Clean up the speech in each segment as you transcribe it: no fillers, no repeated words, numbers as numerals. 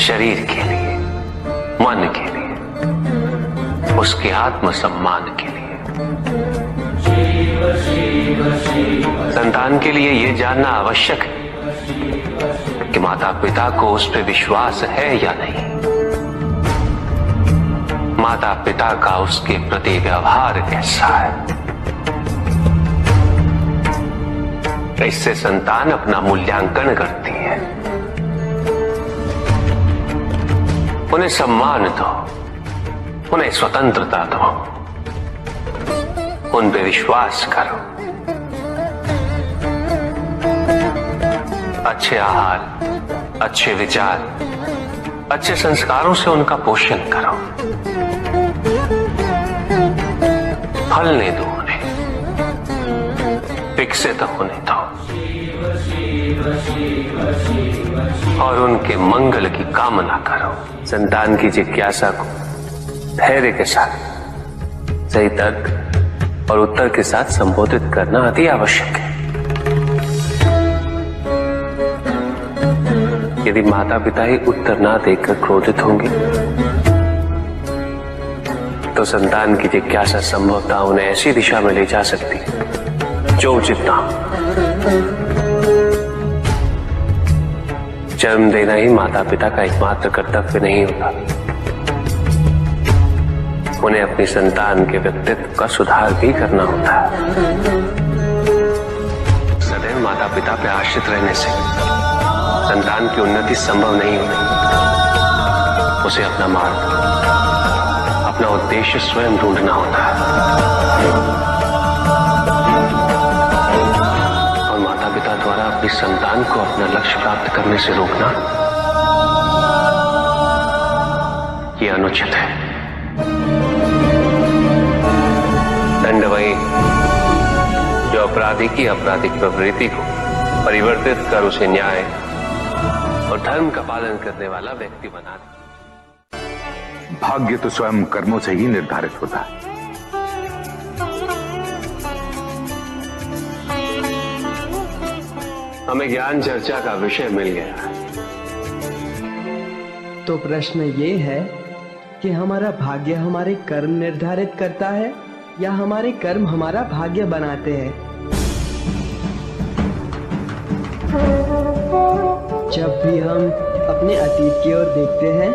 शरीर के लिए, मन के लिए, उसके आत्मसम्मान के लिए। संतान के लिए यह जानना आवश्यक है कि माता पिता को उस पर विश्वास है या नहीं, माता पिता का उसके प्रति व्यवहार कैसा है। इससे संतान अपना मूल्यांकन करती है। उन्हें सम्मान दो, उन्हें स्वतंत्रता दो, उन पे विश्वास करो। अच्छे आहार, अच्छे विचार, अच्छे संस्कारों से उनका पोषण करो। फलने दो उन्हें, विकसित होने दो और उनके मंगल की कामना करो। संतान की जिज्ञासा को धैर्य के साथ, सही तर्क और उत्तर के साथ संबोधित करना अति आवश्यक है। यदि माता पिता ही उत्तर ना देकर क्रोधित होंगे तो संतान की जिज्ञासा संभवतः उन्हें ऐसी दिशा में ले जा सकती है जो उचित ना हो। जन्म देना ही माता पिता का एकमात्र कर्तव्य नहीं होता। उन्हें अपनी संतान के व्यक्तित्व का सुधार भी करना होता है। सदैव माता पिता पर आश्रित रहने से संतान की उन्नति संभव नहीं होती। उसे अपना मार्ग, अपना उद्देश्य स्वयं ढूंढना होता है। और माता पिता द्वारा अपनी संतान को अपना लक्ष्य प्राप्त करने से रोकना यह अनुचित है। दंड वही जो अपराधी की आपराधिक प्रवृत्ति को परिवर्तित कर उसे न्याय और धर्म का पालन करने वाला व्यक्ति बना दे। भाग्य तो स्वयं कर्मों से ही निर्धारित होता है। हमें ज्ञान चर्चा का विषय मिल गया है। तो प्रश्न ये है कि हमारा भाग्य हमारे कर्म निर्धारित करता है या हमारे कर्म हमारा भाग्य बनाते हैं। जब भी हम अपने अतीत की ओर देखते हैं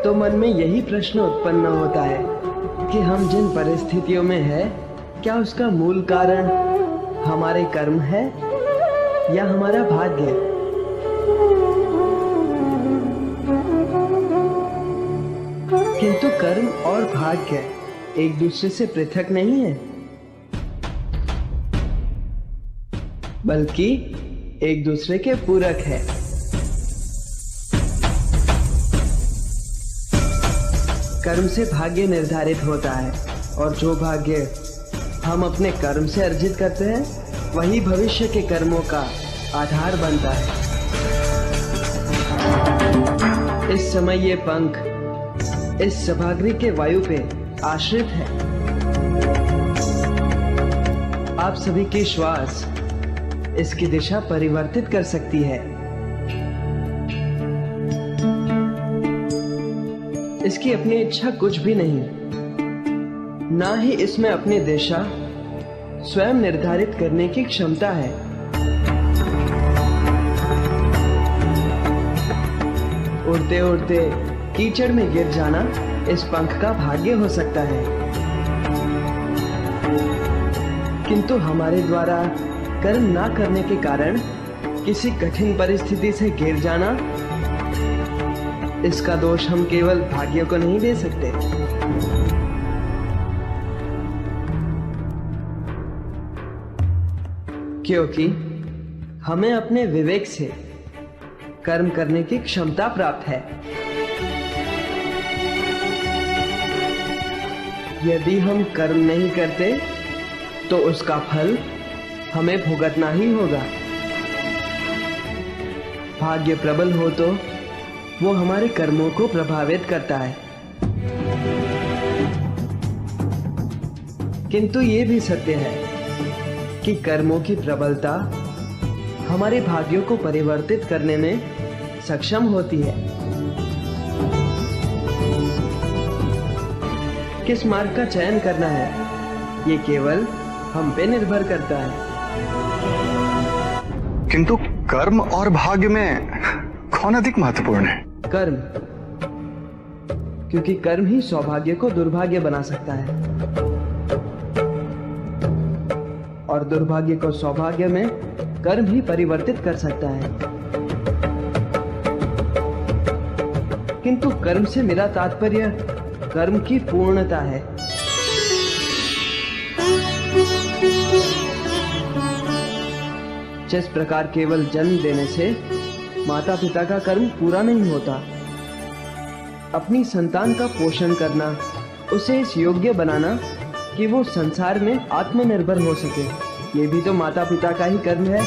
तो मन में यही प्रश्न उत्पन्न होता है कि हम जिन परिस्थितियों में हैं, क्या उसका मूल कारण हमारे कर्म है या हमारा भाग्य। किंतु कर्म और भाग्य एक दूसरे से पृथक नहीं है, बल्कि एक दूसरे के पूरक है। कर्म से भाग्य निर्धारित होता है और जो भाग्य हम अपने कर्म से अर्जित करते हैं वही भविष्य के कर्मों का आधार बनता है। इस समय ये पंख इस सभागृह के वायु पे आश्रित है। आप सभी की श्वास इसकी दिशा परिवर्तित कर सकती है। इसकी अपनी इच्छा कुछ भी नहीं, ना ही इसमें अपनी दिशा स्वयं निर्धारित करने की क्षमता है। उड़ते उड़ते कीचड़ में गिर जाना इस पंख का भाग्य हो सकता है, किंतु हमारे द्वारा कर्म ना करने के कारण किसी कठिन परिस्थिति से घिर जाना, इसका दोष हम केवल भाग्य को नहीं दे सकते। क्योंकि हमें अपने विवेक से कर्म करने की क्षमता प्राप्त है। यदि हम कर्म नहीं करते तो उसका फल हमें भुगतना ही होगा। भाग्य प्रबल हो तो वो हमारे कर्मों को प्रभावित करता है, किंतु ये भी सत्य है कि कर्मों की प्रबलता हमारे भाग्यों को परिवर्तित करने में सक्षम होती है। किस मार्ग का चयन करना है, ये केवल हम पे निर्भर करता है। किंतु कर्म और भाग्य में कौन अधिक महत्वपूर्ण है? कर्म, क्योंकि कर्म ही सौभाग्य को दुर्भाग्य बना सकता है और दुर्भाग्य को सौभाग्य में कर्म ही परिवर्तित कर सकता है। किंतु कर्म से मेरा तात्पर्य कर्म की पूर्णता है। जिस प्रकार केवल जन्म देने से माता पिता का कर्म पूरा नहीं होता, अपनी संतान का पोषण करना, उसे इस योग्य बनाना कि वो संसार में आत्मनिर्भर हो सके, ये भी तो माता पिता का ही कर्म है।